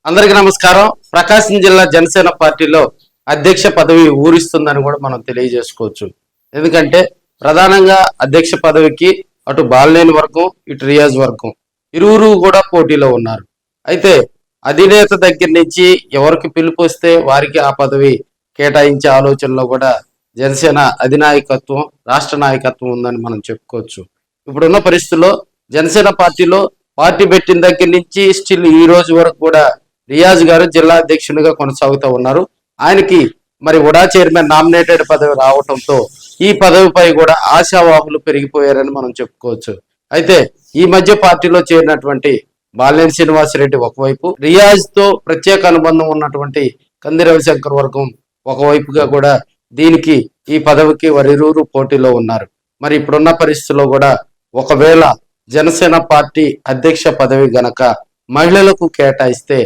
అందరికీ నమస్కారం. ప్రకాశం జిల్లా జనసేన పార్టీలో అధ్యక్ష పదవి ఊరిస్తుందని కూడా మనం తెలియజేసుకోవచ్చు. ఎందుకంటే ప్రధానంగా అధ్యక్ష పదవికి అటు బాలినేని వర్గం ఇటు రియాజ్ వర్గం ఇరువురు కూడా పోటీలో ఉన్నారు. అయితే అధినేత దగ్గర నుంచి ఎవరికి పిలుపు వస్తే వారికి ఆ పదవి కేటాయించే ఆలోచనలో కూడా జనసేన అధినాయకత్వం రాష్ట్ర నాయకత్వం ఉందని మనం చెప్పుకోవచ్చు. ఇప్పుడున్న పరిస్థితుల్లో జనసేన పార్టీలో పార్టీ పెట్టిన దగ్గర నుంచి స్టిల్ ఈ రోజు వరకు కూడా రియాజ్ గారు జిల్లా అధ్యక్షునిగా కొనసాగుతూ ఉన్నారు. ఆయనకి మరి ఉడా చైర్మన్ నామినేటెడ్ పదవి రావడంతో ఈ పదవిపై కూడా ఆశావాహులు పెరిగిపోయారని మనం చెప్పుకోవచ్చు. అయితే ఈ మధ్య పార్టీలో చేరినటువంటి బాలినేని శ్రీనివాసరెడ్డి ఒకవైపు, రియాజ్ తో ప్రత్యేక అనుబంధం ఉన్నటువంటి కంది రవిశంకర్ వర్గం ఒకవైపుగా కూడా దీనికి ఈ పదవికి వారిరువురు పోటీలో ఉన్నారు. మరి ఇప్పుడున్న పరిస్థితుల్లో కూడా ఒకవేళ జనసేన పార్టీ అధ్యక్ష పదవి గనక మహిళలకు కేటాయిస్తే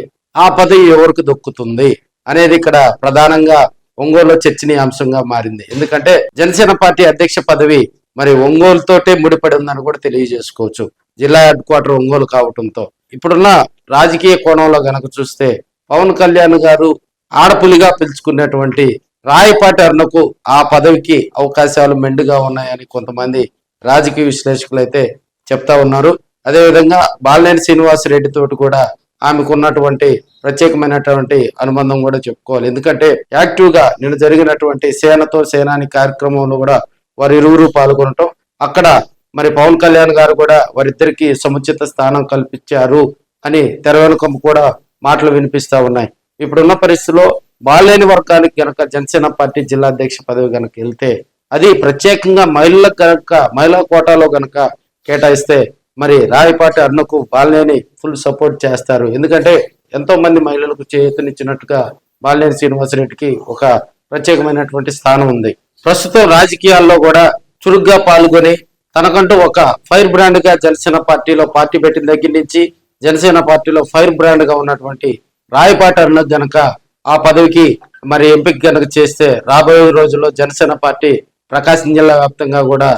ఆ పదవి ఎవరికి దొక్కుతుంది అనేది ఇక్కడ ప్రధానంగా ఒంగోలులో చర్చనీయాంశంగా మారింది. ఎందుకంటే జనసేన పార్టీ అధ్యక్ష పదవి మరి ఒంగోలుతోటే ముడిపడి ఉందని కూడా తెలియజేసుకోవచ్చు. జిల్లా హెడ్ క్వార్టర్ ఒంగోలు కావడంతో ఇప్పుడున్న రాజకీయ కోణంలో గనక చూస్తే పవన్ కళ్యాణ్ గారు ఆడపులిగా పిలుచుకున్నటువంటి రాయపాటి అరుణకు ఆ పదవికి అవకాశాలు మెండుగా ఉన్నాయని కొంతమంది రాజకీయ విశ్లేషకులు అయితే చెప్తా ఉన్నారు. అదేవిధంగా బాలినేని శ్రీనివాసరెడ్డి తోటి కూడా ఆమెకు ఉన్నటువంటి ప్రత్యేకమైనటువంటి అనుబంధం కూడా చెప్పుకోవాలి. ఎందుకంటే యాక్టివ్ గా నిన్న జరిగినటువంటి సేనతో సేనాని కార్యక్రమంలో కూడా వారి ఇరువురు పాల్గొనటం, అక్కడ మరి పవన్ కళ్యాణ్ గారు కూడా వారిద్దరికి సముచిత స్థానం కల్పించారు అని తెర వెనుక కూడా మాటలు వినిపిస్తా ఉన్నాయి. ఇప్పుడున్న పరిస్థితిలో బాలినేని వర్గానికి గనక జనసేన పార్టీ జిల్లా అధ్యక్ష పదవి గనక వెళ్తే అది ప్రత్యేకంగా మహిళలకు గనక మహిళా కోటాలో గనక కేటాయిస్తే మరి రాయపాటి అరుణకు బాలినేని ఫుల్ సపోర్ట్ చేస్తారు. ఎందుకంటే ఎంతో మంది మహిళలకు చేయూతనిచ్చినట్టుగా బాలినేని శ్రీనివాసరెడ్డికి ఒక ప్రత్యేకమైనటువంటి స్థానం ఉంది. ప్రస్తుతం రాజకీయాల్లో కూడా చురుగ్గా పాల్గొని తనకంటూ ఒక ఫైర్ బ్రాండ్ గా జనసేన పార్టీలో పార్టీ పెట్టిన దగ్గర నుంచి జనసేన పార్టీలో ఫైర్ బ్రాండ్ గా ఉన్నటువంటి రాయపాటి అరుణ గనక ఆ పదవికి మరి ఎంపిక గనక చేస్తే రాబోయే రోజుల్లో జనసేన పార్టీ ప్రకాశం జిల్లా వ్యాప్తంగా కూడా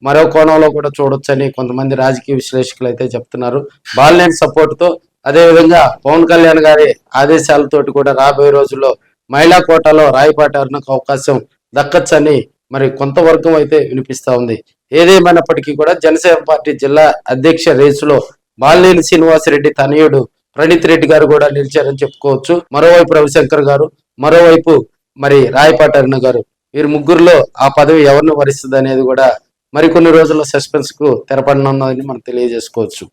మరో కోణంలో కూడా చూడొచ్చని కొంతమంది రాజకీయ విశ్లేషకులు అయితే చెప్తున్నారు. బాలినేని సపోర్ట్ తో అదేవిధంగా పవన్ కళ్యాణ్ గారి ఆదేశాలతోటి కూడా రాబోయే రోజుల్లో మహిళా కోటాలో రాయపాటి అరుణకు అవకాశం దక్కచ్చని మరి కొంత వర్గం అయితే వినిపిస్తా ఉంది. ఏదేమైనప్పటికీ కూడా జనసేన పార్టీ జిల్లా అధ్యక్ష రేసులో బాలినేని శ్రీనివాసరెడ్డి తనయుడు ప్రణీత్ రెడ్డి గారు కూడా నిలిచారని చెప్పుకోవచ్చు. మరోవైపు రవిశంకర్ గారు, మరోవైపు మరి రాయపాటి అరుణ గారు, వీరు ముగ్గురులో ఆ పదవి ఎవరిని వరిస్తుంది అనేది కూడా మరికొన్ని రోజుల్లో సస్పెన్స్ కు తెరపడనున్నదని మనం తెలియజేసుకోవచ్చు.